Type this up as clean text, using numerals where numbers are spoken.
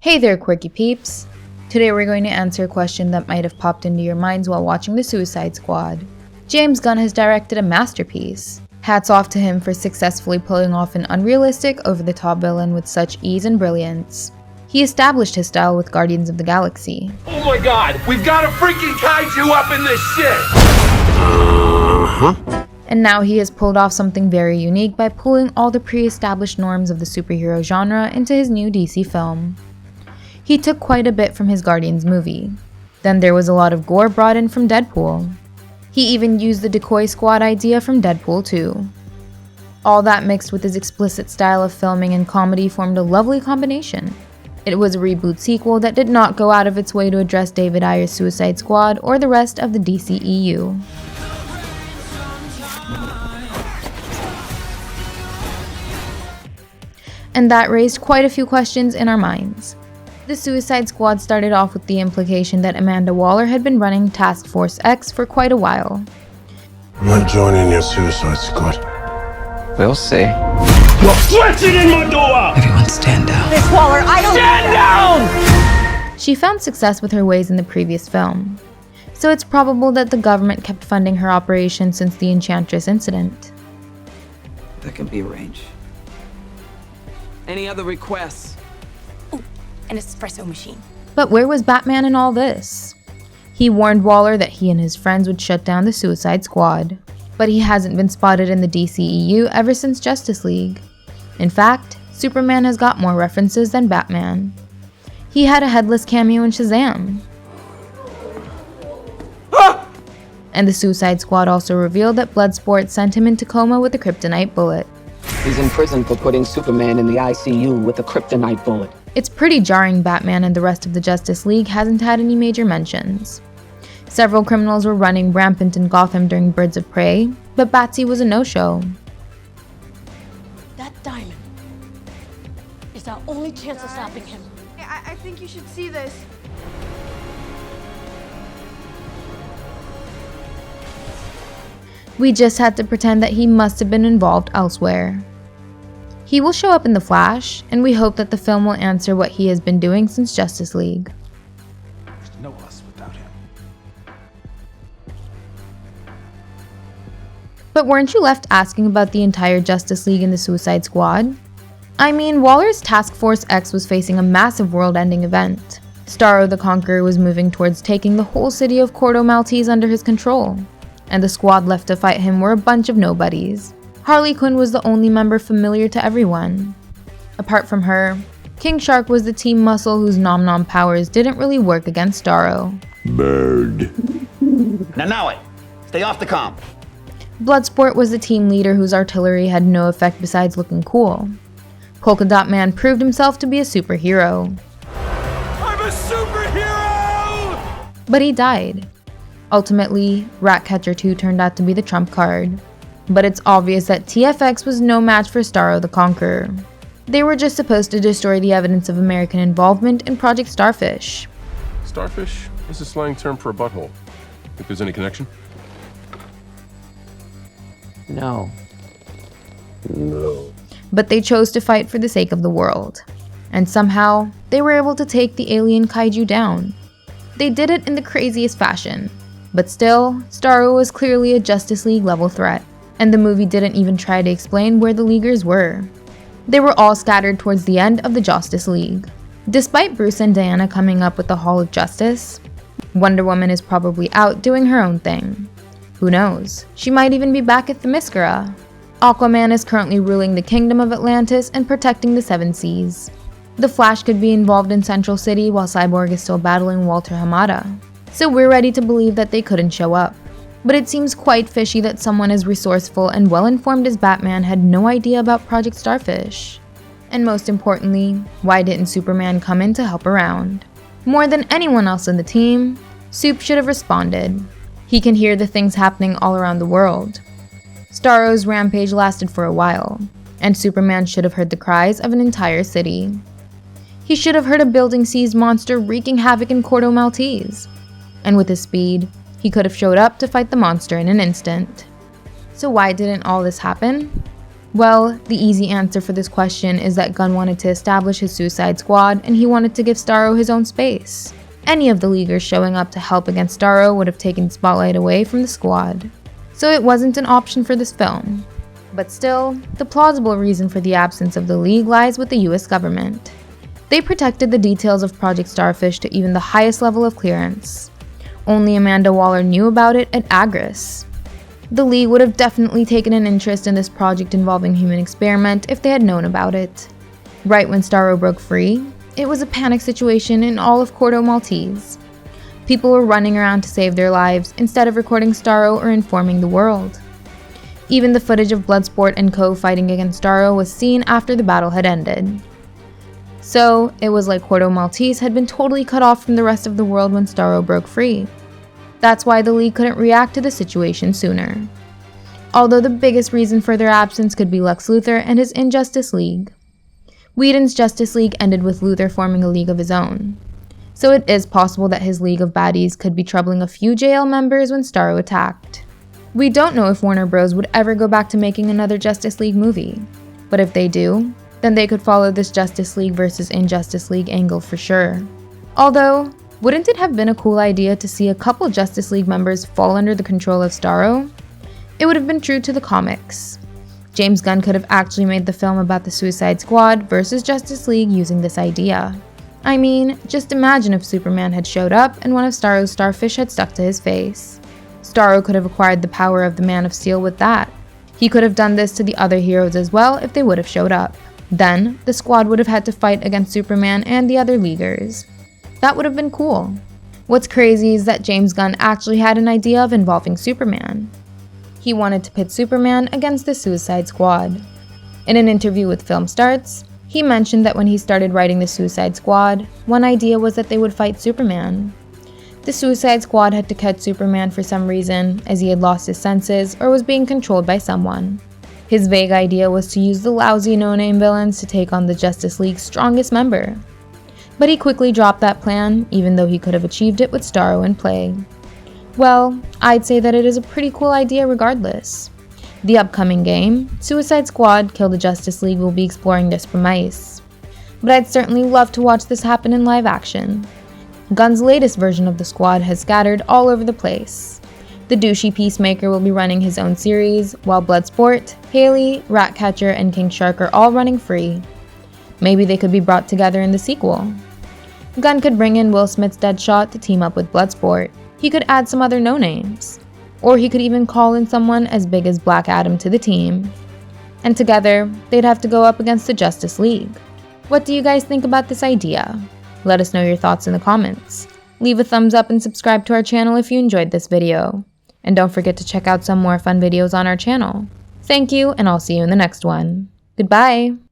Hey there, quirky peeps! Today we're going to answer a question that might have popped into your minds while watching The Suicide Squad. James Gunn has directed a masterpiece. Hats off to him for successfully pulling off an unrealistic, over-the-top villain with such ease and brilliance. He established his style with Guardians of the Galaxy. Oh my god, we've got a freaking kaiju up in this shit! And now he has pulled off something very unique by pulling all the pre-established norms of the superhero genre into his new DC film. He took quite a bit from his Guardians movie. Then there was a lot of gore brought in from Deadpool. He even used the decoy squad idea from Deadpool 2. All that mixed with his explicit style of filming and comedy formed a lovely combination. It was a reboot sequel that did not go out of its way to address David Ayer's Suicide Squad or the rest of the DCEU. And that raised quite a few questions in our minds. The Suicide Squad started off with the implication that Amanda Waller had been running Task Force X for quite a while. I'm not joining your Suicide Squad. We'll see. You're flexing in my door! Everyone stand down. Miss Waller, I don't Stand down! She found success with her ways in the previous film, so it's probable that the government kept funding her operation since the Enchantress incident. That can be arranged. Any other requests? An espresso machine. But where was Batman in all this? He warned Waller that he and his friends would shut down the Suicide Squad, but he hasn't been spotted in the DCEU ever since Justice League. In fact, Superman has got more references than Batman. He had a headless cameo in Shazam. And the Suicide Squad also revealed that Bloodsport sent him into coma with a kryptonite bullet. He's in prison for putting Superman in the ICU with a kryptonite bullet. It's pretty jarring Batman and the rest of the Justice League hasn't had any major mentions. Several criminals were running rampant in Gotham during Birds of Prey, but Batsy was a no-show. That diamond is our only chance of stopping him. I think you should see this. We just had to pretend that he must have been involved elsewhere. He will show up in The Flash, and we hope that the film will answer what he has been doing since Justice League. There's no us without him. But weren't you left asking about the entire Justice League and the Suicide Squad? I mean, Waller's Task Force X was facing a massive world-ending event. Starro the Conqueror was moving towards taking the whole city of Corto Maltese under his control, and the squad left to fight him were a bunch of nobodies. Harley Quinn was the only member familiar to everyone. Apart from her, King Shark was the team muscle whose nom-nom powers didn't really work against Starro. Bird. Now it. Stay off the comm. Bloodsport was the team leader whose artillery had no effect besides looking cool. Polka Dot Man proved himself to be a superhero. I'm a superhero! But he died. Ultimately, Ratcatcher 2 turned out to be the trump card. But it's obvious that TFX was no match for Starro the Conqueror. They were just supposed to destroy the evidence of American involvement in Project Starfish. Starfish is a slang term for a butthole. Think there's any connection? No. No. But they chose to fight for the sake of the world. And somehow, they were able to take the alien kaiju down. They did it in the craziest fashion. But still, Starro was clearly a Justice League level threat, and the movie didn't even try to explain where the Leaguers were. They were all scattered towards the end of the Justice League. Despite Bruce and Diana coming up with the Hall of Justice, Wonder Woman is probably out doing her own thing. Who knows, she might even be back at Themyscira. Aquaman is currently ruling the Kingdom of Atlantis and protecting the Seven Seas. The Flash could be involved in Central City while Cyborg is still battling Walter Hamada. So we're ready to believe that they couldn't show up. But it seems quite fishy that someone as resourceful and well-informed as Batman had no idea about Project Starfish. And most importantly, why didn't Superman come in to help around? More than anyone else in the team, Supe should have responded. He can hear the things happening all around the world. Starro's rampage lasted for a while, and Superman should have heard the cries of an entire city. He should have heard a building-seized monster wreaking havoc in Corto Maltese. And with his speed, he could have showed up to fight the monster in an instant. So why didn't all this happen? Well, the easy answer for this question is that Gunn wanted to establish his Suicide Squad and he wanted to give Starro his own space. Any of the Leaguers showing up to help against Starro would have taken the spotlight away from the squad. So it wasn't an option for this film. But still, the plausible reason for the absence of the League lies with the US government. They protected the details of Project Starfish to even the highest level of clearance. Only Amanda Waller knew about it at Agris. The League would have definitely taken an interest in this project involving human experiment if they had known about it. Right when Starro broke free, it was a panic situation in all of Corto Maltese. People were running around to save their lives instead of recording Starro or informing the world. Even the footage of Bloodsport and co fighting against Starro was seen after the battle had ended. So, it was like Corto Maltese had been totally cut off from the rest of the world when Starro broke free. That's why the League couldn't react to the situation sooner. Although the biggest reason for their absence could be Lex Luthor and his Injustice League. Whedon's Justice League ended with Luthor forming a league of his own. So it is possible that his League of Baddies could be troubling a few JL members when Starro attacked. We don't know if Warner Bros. Would ever go back to making another Justice League movie, but if they do, then they could follow this Justice League versus Injustice League angle for sure. Although, wouldn't it have been a cool idea to see a couple Justice League members fall under the control of Starro? It would have been true to the comics. James Gunn could have actually made the film about the Suicide Squad versus Justice League using this idea. I mean, just imagine if Superman had showed up and one of Starro's starfish had stuck to his face. Starro could have acquired the power of the Man of Steel with that. He could have done this to the other heroes as well if they would have showed up. Then, the squad would have had to fight against Superman and the other Leaguers. That would have been cool. What's crazy is that James Gunn actually had an idea of involving Superman. He wanted to pit Superman against the Suicide Squad. In an interview with Film Starts, he mentioned that when he started writing the Suicide Squad, one idea was that they would fight Superman. The Suicide Squad had to catch Superman for some reason, as he had lost his senses or was being controlled by someone. His vague idea was to use the lousy no-name villains to take on the Justice League's strongest member. But he quickly dropped that plan, even though he could have achieved it with Starro in play. Well, I'd say that it is a pretty cool idea regardless. The upcoming game, Suicide Squad Kill the Justice League, will be exploring this premise. But I'd certainly love to watch this happen in live action. Gunn's latest version of the squad has scattered all over the place. The douchey Peacemaker will be running his own series, while Bloodsport, Haley, Ratcatcher, and King Shark are all running free. Maybe they could be brought together in the sequel. Gunn could bring in Will Smith's Deadshot to team up with Bloodsport. He could add some other no-names. Or he could even call in someone as big as Black Adam to the team. And together, they'd have to go up against the Justice League. What do you guys think about this idea? Let us know your thoughts in the comments. Leave a thumbs up and subscribe to our channel if you enjoyed this video. And don't forget to check out some more fun videos on our channel. Thank you, and I'll see you in the next one. Goodbye!